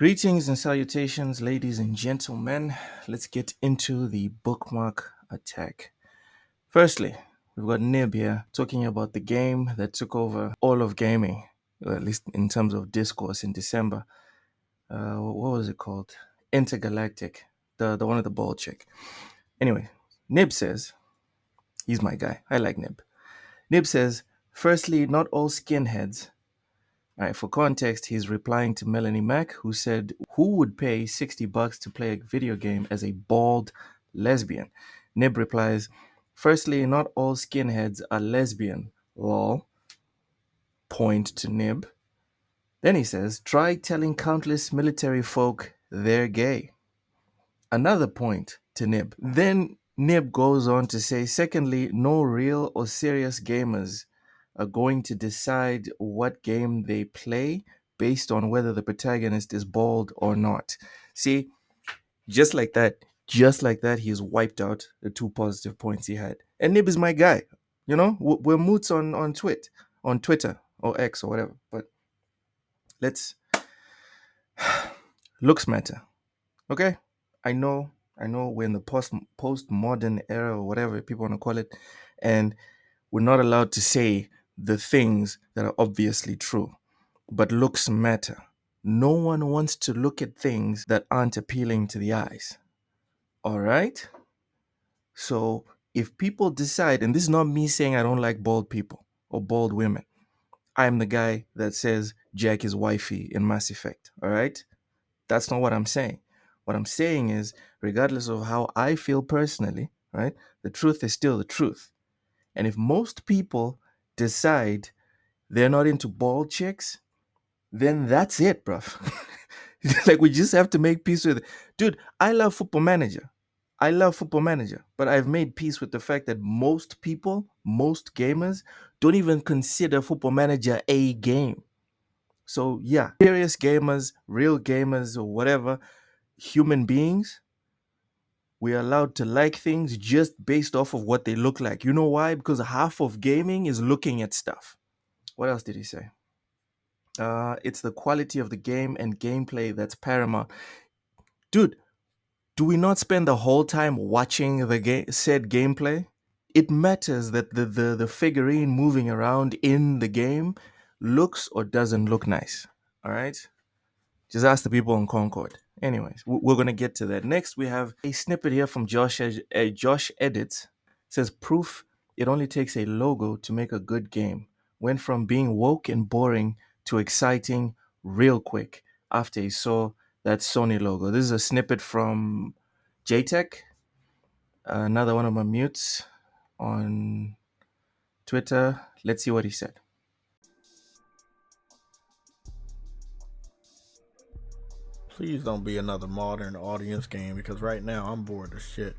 Greetings and salutations, ladies and gentlemen. Let's get into the bookmark attack. Firstly, we've got Nib here talking about the game that took over all of gaming, or at least in terms of discourse in December. What was it called? Intergalactic, the one with the ball chick. Anyway, Nib says, he's my guy. I like Nib. Nib says, firstly, not all skinheads. All right, for context, he's replying to Melanie Mack, who said, who would pay $60 to play a video game as a bald lesbian? Nib replies, firstly, not all skinheads are lesbian. Lol. Point to Nib. Then he says, try telling countless military folk they're gay. Another point to Nib. Then Nib goes on to say, secondly, no real or serious gamers are going to decide what game they play based on whether the protagonist is bald or not. See, just like that, he's wiped out the two positive points he had. And Nib is my guy. You know, we're moots on Twitter or X or whatever. But let's looks matter. Okay? I know we're in the postmodern era or whatever people want to call it, and we're not allowed to say the things that are obviously true. But looks matter. No one wants to look at things that aren't appealing to the eyes. All right? So if people decide, and this is not me saying I don't like bald people or bald women. I'm the guy that says Jack is wifey in Mass Effect. All right? That's not what I'm saying. What I'm saying is, regardless of how I feel personally, right, the truth is still the truth. And if most people decide they're not into bald chicks, then that's it, bruv. Like, we just have to make peace with it. Dude, I love Football Manager. But I've made peace with the fact that most people, most gamers, don't even consider Football Manager a game. So yeah, serious gamers, real gamers, or whatever, human beings, we're allowed to like things just based off of what they look like. You know why? Because half of gaming is looking at stuff. What else did he say? It's the quality of the game and gameplay that's paramount. Dude, do we not spend the whole time watching the said gameplay? It matters that the figurine moving around in the game looks or doesn't look nice. All right? Just ask the people on Concord. Anyways, we're going to get to that. Next, we have a snippet here from Josh Edits. It says, proof it only takes a logo to make a good game. Went from being woke and boring to exciting real quick after he saw that Sony logo. This is a snippet from JTech, another one of my mutes on Twitter. Let's see what he said. Please don't be another modern audience game, because right now I'm bored as shit.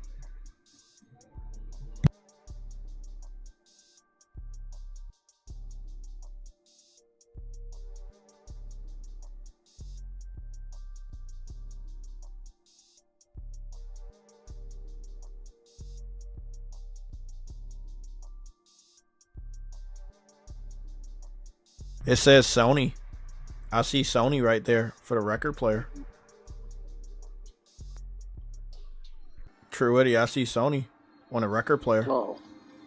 It says Sony. I see Sony right there for the record player. True Eddie, I see Sony on a record player. Oh,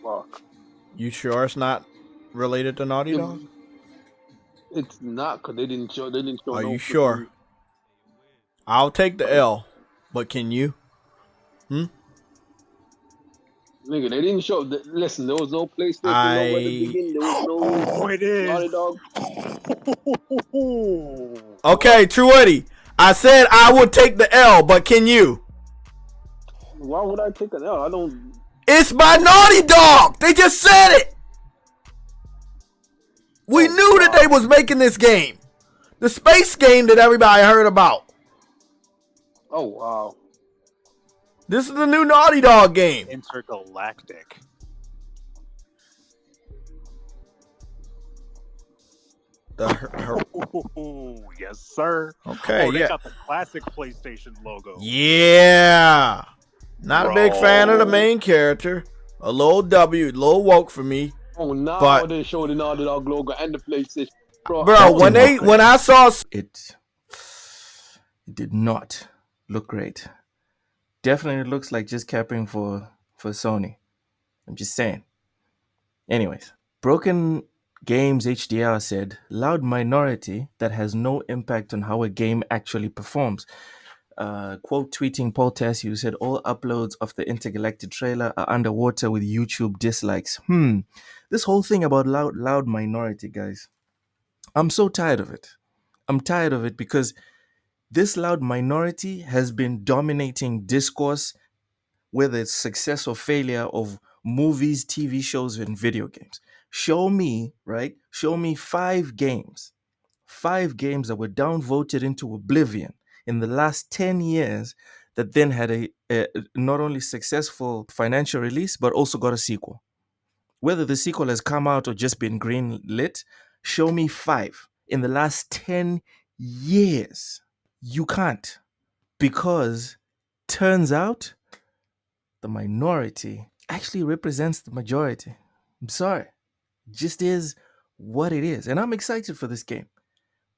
fuck. You sure it's not related to Naughty Dog? It's not, because they didn't show. Are no you sure? I'll take the L, but can you? Nigga, they didn't show. Listen, there was no PlayStation logo at the beginning. There was no it is. Naughty Dog. Okay, True Eddie. I said I would take the L, but can you? Why would I take an L? I don't. It's by Naughty Dog. They just said it. We knew that they was making this game. The space game that everybody heard about. Oh, wow. This is the new Naughty Dog game. Intergalactic. Ooh, yes, sir. Okay, they yeah. got the classic PlayStation logo. Yeah. Not a big fan of the Bro. main character. A little little woke for me. Oh, now But- they show the Naughty Dog logo and the PlayStation. Bro, when I saw It It did not look great. Definitely looks like just capping for Sony. I'm just saying. Anyways, Broken Games HDR said, loud minority that has no impact on how a game actually performs. Quote tweeting Paul Tassi, who said all uploads of the Intergalactic trailer are underwater with YouTube dislikes. This whole thing about loud minority, guys. I'm so tired of it. I'm tired of it because this loud minority has been dominating discourse, whether it's success or failure of movies, TV shows, and video games. Show me, right? Show me five games that were downvoted into oblivion in the last 10 years that then had a not only successful financial release, but also got a sequel. Whether the sequel has come out or just been green lit, show me five in the last 10 years. You can't, because turns out the minority actually represents the majority. I'm sorry. It just is what it is. And I'm excited for this game.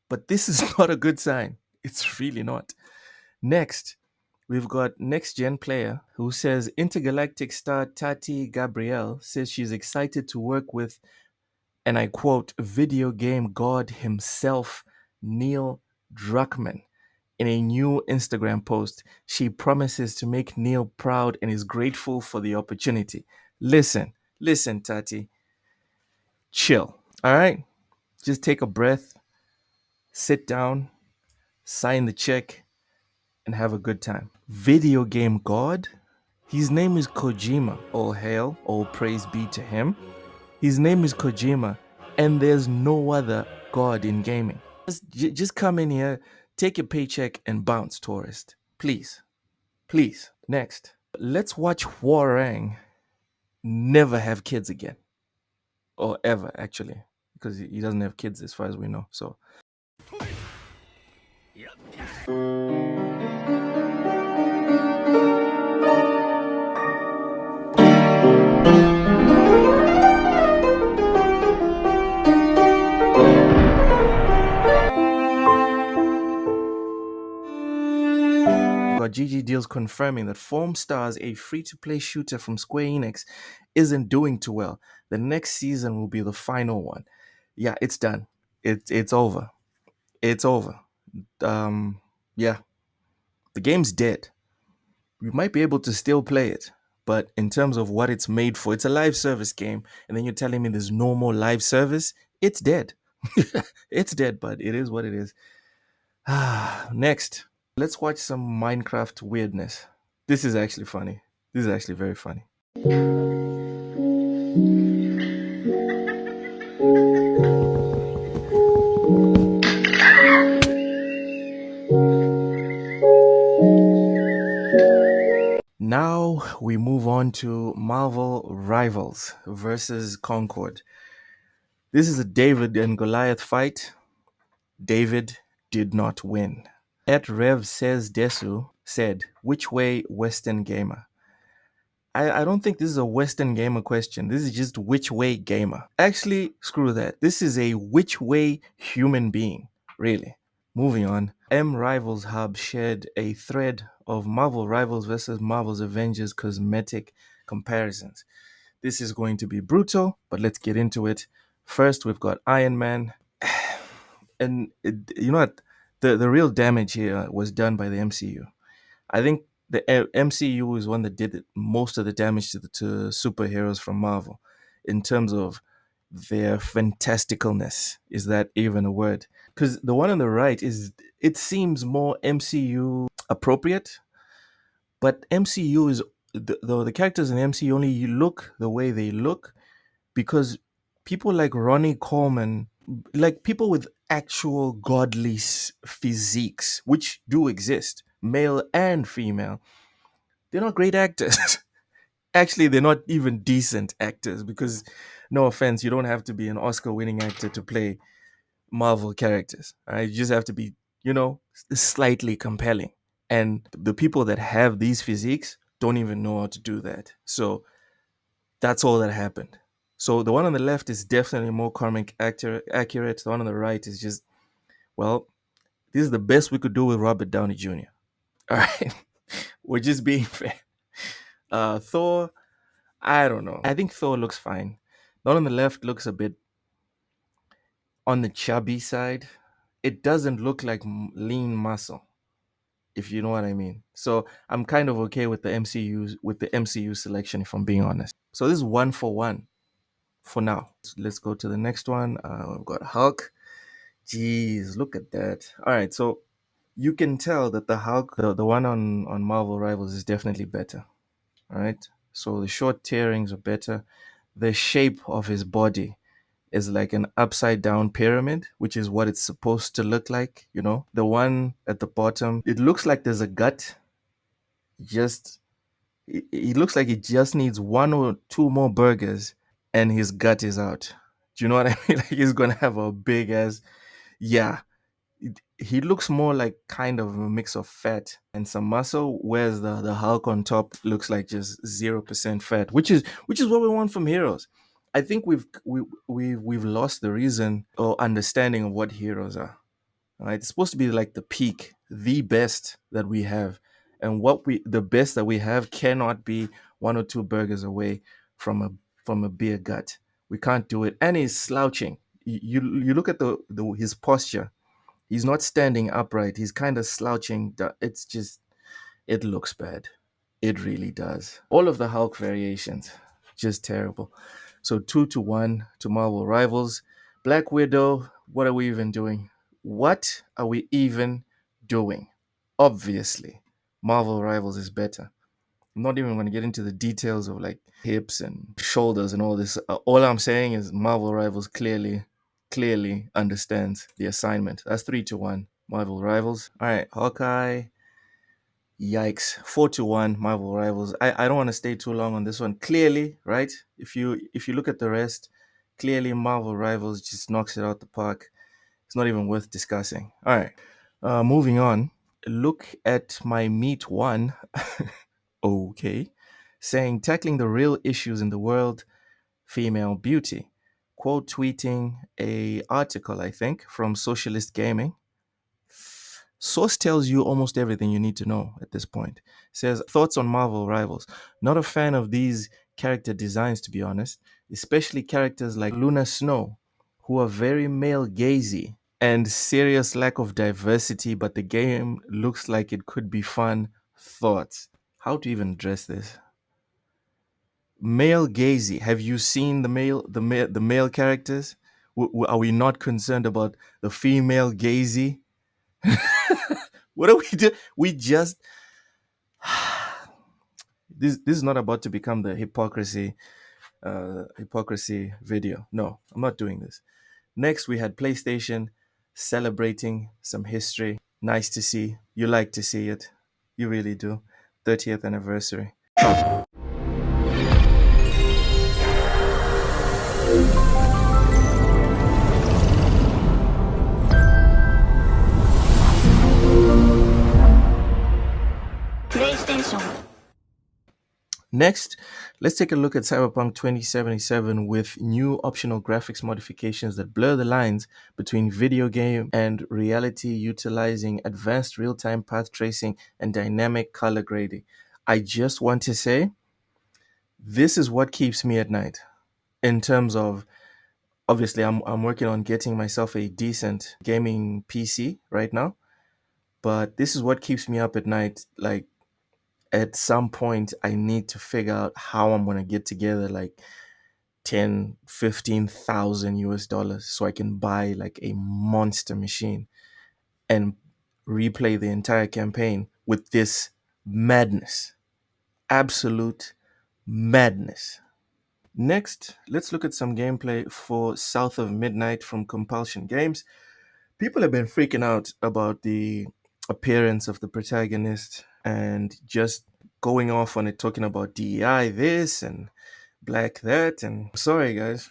But this is not a good sign. It's really not. Next, we've got next gen player who says intergalactic star Tati Gabrielle says she's excited to work with, and I quote, video game god himself, Neil Druckmann. In a new Instagram post, she promises to make Neil proud and is grateful for the opportunity. Listen, Tati, chill. All right? Just take a breath, sit down, sign the check, and have a good time. Video game god? His name is Kojima. All hail, all praise be to him. His name is Kojima, and there's no other god in gaming. Just come in here, take your paycheck, and bounce, tourist. Please. Please. Next. Let's watch Warang never have kids again. Or ever, actually. Because he doesn't have kids as far as we know. So got GG Deals confirming that Form Stars, a free-to-play shooter from Square Enix, isn't doing too well. The next season will be the final one. Yeah, it's done. It's over. It's over. Yeah, the game's dead. We might be able to still play it, but in terms of what it's made for, it's a live service game, and then you're telling me there's no more live service? It's dead. It's dead, but it is what it is. Next, let's watch some Minecraft weirdness. This is actually funny. This is actually very funny. Now we move on to Marvel Rivals versus Concord. This is a David and Goliath fight. David did not win. At Rev says Desu said, which way Western gamer? I don't think this is a Western gamer question. This is just which way gamer. Actually, screw that. This is a which way human being, really. Moving on. M Rivals Hub shared a thread of Marvel Rivals versus Marvel's Avengers cosmetic comparisons. This is going to be brutal, but let's get into it. First, we've got Iron Man. And you know what? The real damage here was done by the MCU. I think the MCU is one that did most of the damage to superheroes from Marvel in terms of their fantasticalness. Is that even a word? Because the one on the right it seems more MCU appropriate, but MCU is the characters in MCU only look the way they look because people like Ronnie Coleman, like people with actual godly physiques, which do exist, male and female, they're not great actors. Actually, they're not even decent actors because, no offense, you don't have to be an Oscar winning actor to play Marvel characters. All right? You just have to be, slightly compelling. And the people that have these physiques don't even know how to do that. So that's all that happened. So the one on the left is definitely more comic accurate. The one on the right is just, well, This is the best we could do with Robert Downey Jr. All right. We're just being fair. Thor, I don't know. I think Thor looks fine. Not on the left looks a bit on the chubby side. It doesn't look like lean muscle, if you know what I mean. So I'm kind of okay with the MCU selection, if I'm being honest. So this is 1 for 1 for now. Let's go to the next one. We've got Hulk. Jeez, look at that. All right, so you can tell that the Hulk, the one on Marvel Rivals, is definitely better. All right, so the short tearings are better. The shape of his body is like an upside down pyramid, which is what it's supposed to look like. You know, the one at the bottom, it looks like there's a gut. Just it looks like he just needs one or two more burgers, and his gut is out. Do you know what I mean? Like he's gonna have a big ass. Yeah, he looks more like kind of a mix of fat and some muscle, whereas the Hulk on top looks like just 0% fat, which is what we want from heroes. I think we've lost the reason or understanding of what heroes are. Right? It's supposed to be like the peak, the best that we have, and the best that we have cannot be one or two burgers away from a beer gut. We can't do it, and he's slouching. You look at the his posture. He's not standing upright. He's kind of slouching. It's just, it looks bad. It really does. All of the Hulk variations, just terrible. So 2-1 to Marvel Rivals. Black Widow, what are we even doing? What are we even doing? Obviously, Marvel Rivals is better. I'm not even going to get into the details of like hips and shoulders and all this. All I'm saying is Marvel Rivals clearly understands the assignment. That's 3-1 Marvel Rivals. All right, Hawkeye. Yikes, 4-1 Marvel Rivals. I don't want to stay too long on this one. Clearly, right? If you look at the rest, clearly Marvel Rivals just knocks it out the park. It's not even worth discussing. All right, moving on. Look at my meet one. Okay, saying tackling the real issues in the world, female beauty. Quote tweeting a article, I think, from Socialist Gaming. Source tells you almost everything you need to know at this point. Says thoughts on Marvel Rivals. Not a fan of these character designs, to be honest, especially characters like Luna Snow, who are very male gazy and serious lack of diversity, but the game looks like it could be fun. Thoughts. How to even address this? Male gazy. Have you seen the male characters? Are we not concerned about the female gazy? What do we do? We just this is not about to become the hypocrisy video. No, I'm not doing this. Next, we had PlayStation celebrating some history. Nice to see. You like to see it. You really do. 30th anniversary. PlayStation. Next, let's take a look at Cyberpunk 2077 with new optional graphics modifications that blur the lines between video game and reality, utilizing advanced real-time path tracing and dynamic color grading. I just want to say, this is what keeps me at night in terms of, obviously I'm working on getting myself a decent gaming PC right now, but this is what keeps me up at night. Like, at some point I need to figure out how I'm going to get together like 10, 15,000 US dollars so I can buy like a monster machine and replay the entire campaign with this madness. Absolute madness. Next, let's look at some gameplay for South of Midnight from Compulsion Games. People have been freaking out about the appearance of the protagonist and just going off on it, talking about DEI this and black that. And sorry, guys,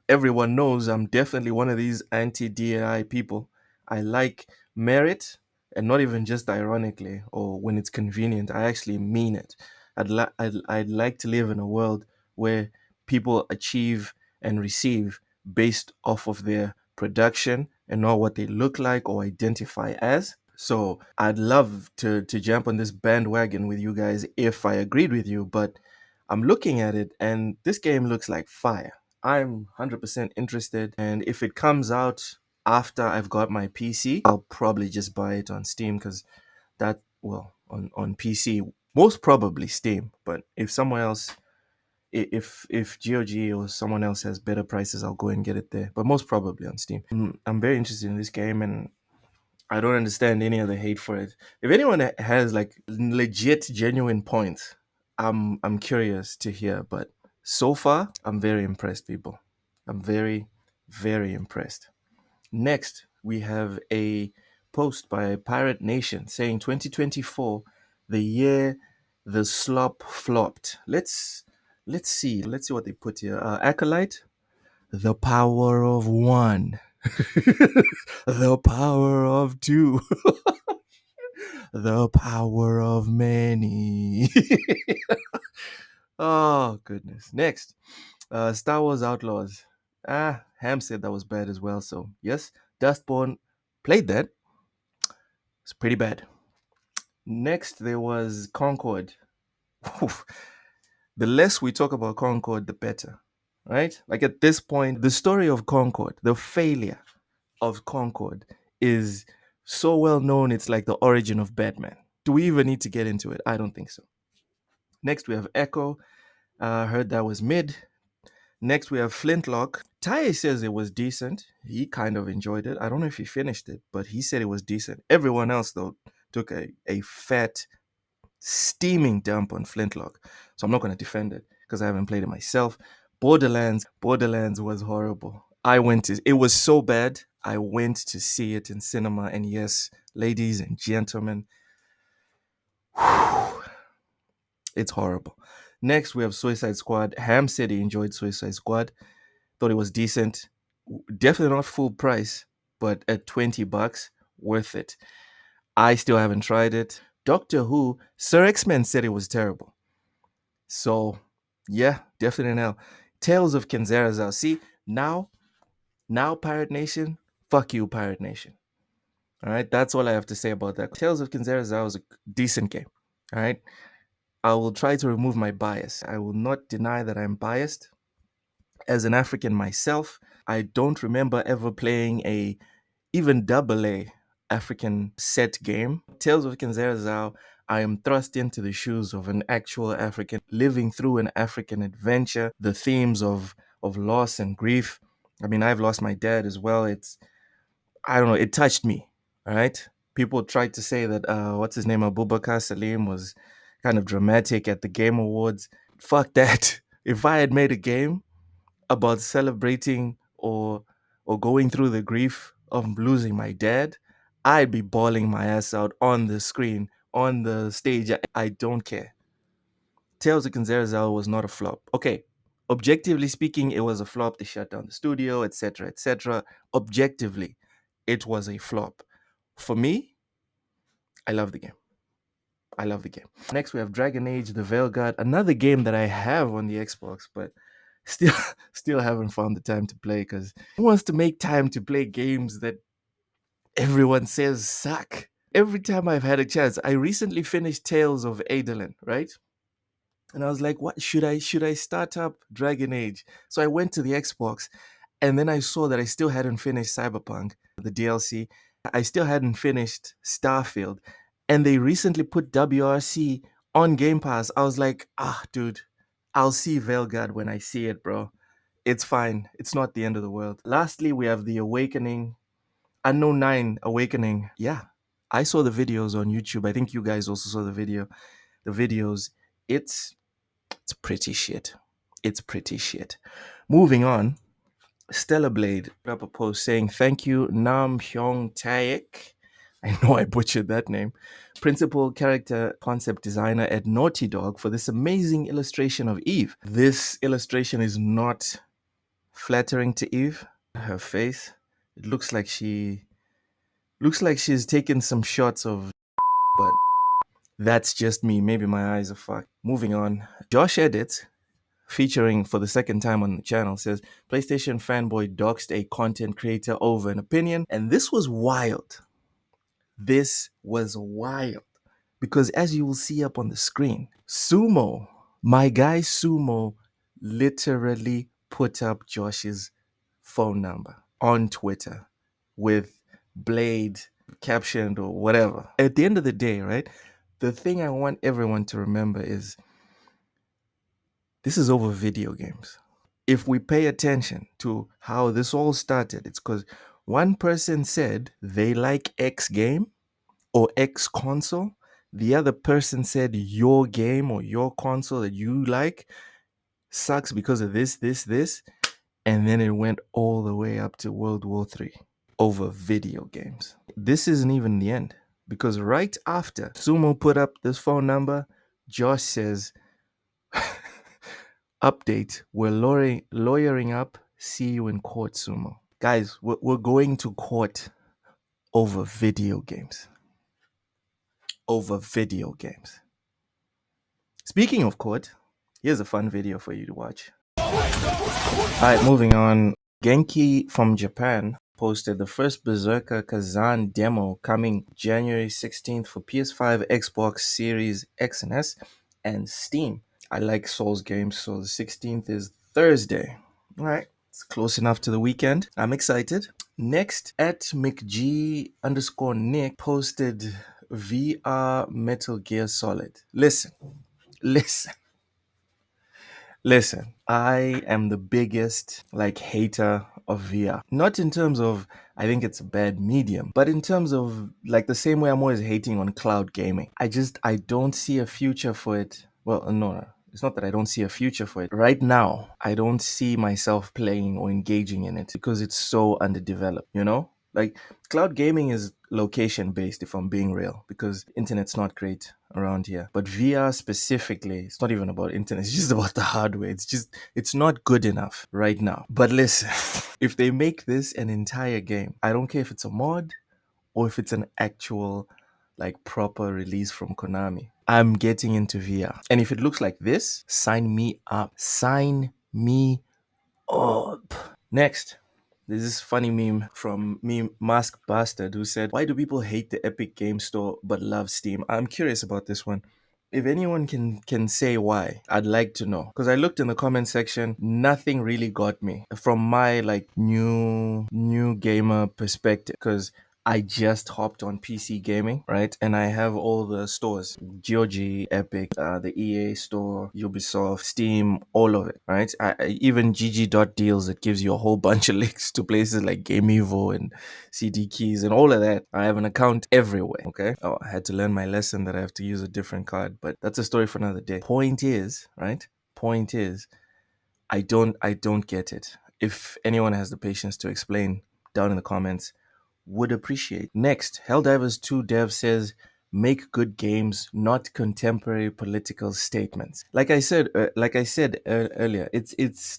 everyone knows I'm definitely one of these anti-DEI people. I like merit, and not even just ironically or when it's convenient. I actually mean it. I'd like to live in a world where people achieve and receive based off of their production, and not what they look like or identify as. So I'd love to jump on this bandwagon with you guys if I agreed with you, but I'm looking at it and this game looks like fire. I'm 100% interested, and if it comes out after I've got my PC, I'll probably just buy it on Steam because that, well, on PC, most probably Steam, but if somewhere else, if GOG or someone else has better prices, I'll go and get it there, but most probably on Steam. I'm very interested in this game, and I don't understand any of the hate for it. If anyone has like legit, genuine points, I'm curious to hear. But so far, I'm very impressed, people. I'm very, very impressed. Next, we have a post by Pirate Nation saying 2024, the year the slop flopped. Let's see what they put here. Acolyte, the power of one, the power of two, the power of many. Oh goodness. Next, Star Wars Outlaws. Ham said that was bad as well. So yes, Dustborn played that. It's pretty bad. Next, there was Concord. Oof. The less we talk about Concord, the better, right? Like at this point, the story of Concord, the failure of Concord, is so well known. It's like the origin of Batman. Do we even need to get into it? I don't think so. Next, we have Echo. Heard that was mid. Next, we have Flintlock. Ty says it was decent. He kind of enjoyed it. I don't know if he finished it, but he said it was decent. Everyone else, though, took a fat, steaming dump on Flintlock. So I'm not going to defend it because I haven't played it myself. Borderlands was horrible. It was so bad. I went to see it in cinema. And yes, ladies and gentlemen, it's horrible. Next, we have Suicide Squad. Ham said he enjoyed Suicide Squad. Thought it was decent. Definitely not full price, but at $20, worth it. I still haven't tried it. Doctor Who, Sir X-Men said it was terrible. So, yeah, definitely now. Tales of Kenzera's. See, now, Pirate Nation, fuck you, Pirate Nation. All right, that's all I have to say about that. Tales of Kenzera's was a decent game. All right, I will try to remove my bias. I will not deny that I'm biased. As an African myself, I don't remember ever playing a even double A African set game. Tales of Kenzera, I am thrust into the shoes of an actual African, living through an African adventure. The themes of loss and grief. I mean, I've lost my dad as well. I don't know, it touched me. All right. People tried to say that what's his name, Abubakar Salim, was kind of dramatic at the Game Awards. Fuck that. If I had made a game about celebrating or going through the grief of losing my dad, I'd be bawling my ass out on the screen, on the stage. I don't care. Tales of Kenzera was not a flop. Okay, objectively speaking, it was a flop. They shut down the studio, etc., etc. Objectively, it was a flop. For me, I love the game. I love the game. Next, we have Dragon Age: The Veilguard, another game that I have on the Xbox, but still, still haven't found the time to play because who wants to make time to play games that everyone says suck? Every time I've had a chance, I recently finished Tales of Adolin, right? And I was like, what should I start up Dragon Age? So I went to the Xbox and then I saw that I still hadn't finished Cyberpunk, the DLC. I still hadn't finished Starfield. And they recently put WRC on Game Pass. I was like, dude, I'll see Veilguard when I see it, bro. It's fine. It's not the end of the world. Lastly, we have The Awakening, Unknown 9 Awakening. Yeah, I saw the videos on YouTube. I think you guys also saw the videos. It's pretty shit. It's pretty shit. Moving on, Stellar Blade put up a post saying, "Thank you, Nam Hyung Taek." I know I butchered that name. Principal character concept designer at Naughty Dog for this amazing illustration of Eve. This illustration is not flattering to Eve. Her face, it looks like she's taken some shots of, but that's just me. Maybe my eyes are fucked. Moving on. Josh Edits featuring for the second time on the channel, says PlayStation fanboy doxed a content creator over an opinion. And this was wild. This was wild. Because as you will see up on the screen, Sumo, my guy Sumo, literally put up Josh's phone number on Twitter with Blade captioned or whatever. At the end of the day, right? The thing I want everyone to remember is this is over video games. If we pay attention to how this all started, it's because one person said they like X game or X console. The other person said your game or your console that you like sucks because of this. And then it went all the way up to World War III over video games. This isn't even the end, because right after Sumo put up this phone number, Josh says, update, we're lawyering up, see you in court, Sumo. Guys, we're going to court over video games. Over video games. Speaking of court, here's a fun video for you to watch. Alright, moving on. Genki from Japan posted the first Berserker Kazan demo coming January 16th for PS5, Xbox Series X and S, and Steam. I like Souls games, so the 16th is Thursday. Alright, it's close enough to the weekend. I'm excited. Next, at McG_Nick posted VR Metal Gear Solid. Listen. Listen, I am the biggest hater of VR. Not in terms of I think it's a bad medium, but in terms of the same way I'm always hating on cloud gaming. I don't see a future for it. Well, no. It's not that I don't see a future for it. Right now, I don't see myself playing or engaging in it because it's so underdeveloped, you know? Cloud gaming is location based, if I'm being real, because internet's not great around here. But VR specifically, it's not even about internet, it's just about the hardware. It's not good enough right now. But listen, if they make this an entire game, I don't care if it's a mod or if it's an actual proper release from Konami, I'm getting into VR. And if it looks like this, sign me up. Sign me up. Next, there's this funny meme from Meme Mask Bastard who said, why do people hate the Epic Game Store but love Steam? I'm curious about this one. If anyone can say why, I'd like to know. Because I looked in the comment section, nothing really got me from my new gamer perspective. Because I just hopped on PC gaming, right? And I have all the stores, GOG, Epic, the EA store, Ubisoft, Steam, all of it, right? Even GG.deals that gives you a whole bunch of links to places like Game Evo and CD Keys and all of that. I have an account everywhere, okay? Oh, I had to learn my lesson that I have to use a different card, but that's a story for another day. Point is, I don't get it. If anyone has the patience to explain, down in the comments, would appreciate. Next, Helldivers 2 dev says, make good games, not contemporary political statements. Like I said earlier, it's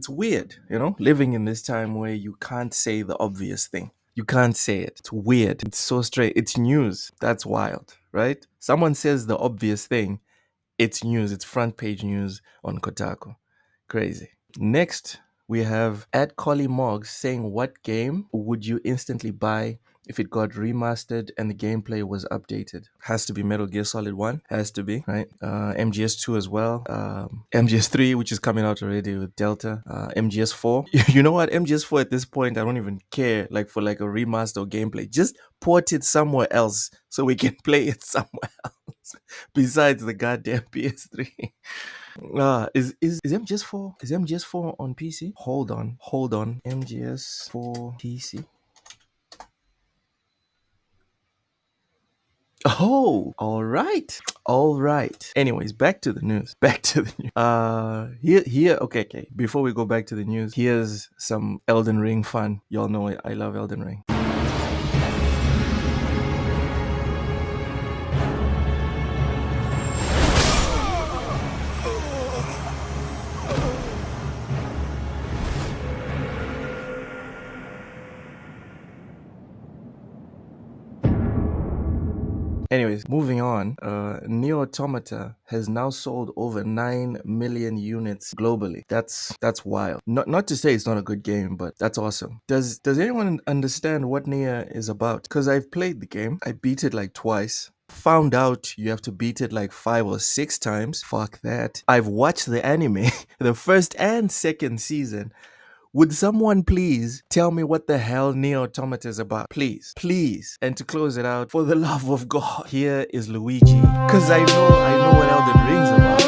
weird, living in this time where you can't say the obvious thing. You can't say it. It's weird. It's so straight. It's news. That's wild, right? Someone says the obvious thing, it's news. It's front page news on Kotaku. Crazy. Next, we have at Collie Moggs saying, what game would you instantly buy if it got remastered and the gameplay was updated? Has to be Metal Gear Solid 1. Has to be, right? MGS2 as well. MGS3, which is coming out already with Delta. MGS4. You know what? MGS4 at this point, I don't even care for a remaster or gameplay. Just port it somewhere else so we can play it somewhere else besides the goddamn PS3. Is MGS4 on PC? Hold on. MGS4 PC. Oh, all right. Anyways, back to the news. Okay. Before we go back to the news, here's some Elden Ring fun. Y'all know I love Elden Ring. Anyways, moving on. Neo Automata has now sold over 9 million units globally. That's wild. Not to say it's not a good game, but that's awesome. Does anyone understand what Nia is about? Because I've played the game. I beat it like twice. Found out you have to beat it like 5 or 6 times. Fuck that. I've watched the anime, the first and second season. Would someone please tell me what the hell Neo Automata is about? Please, please. And to close it out, for the love of God, here is Luigi. Cause I know what Elden Ring's about.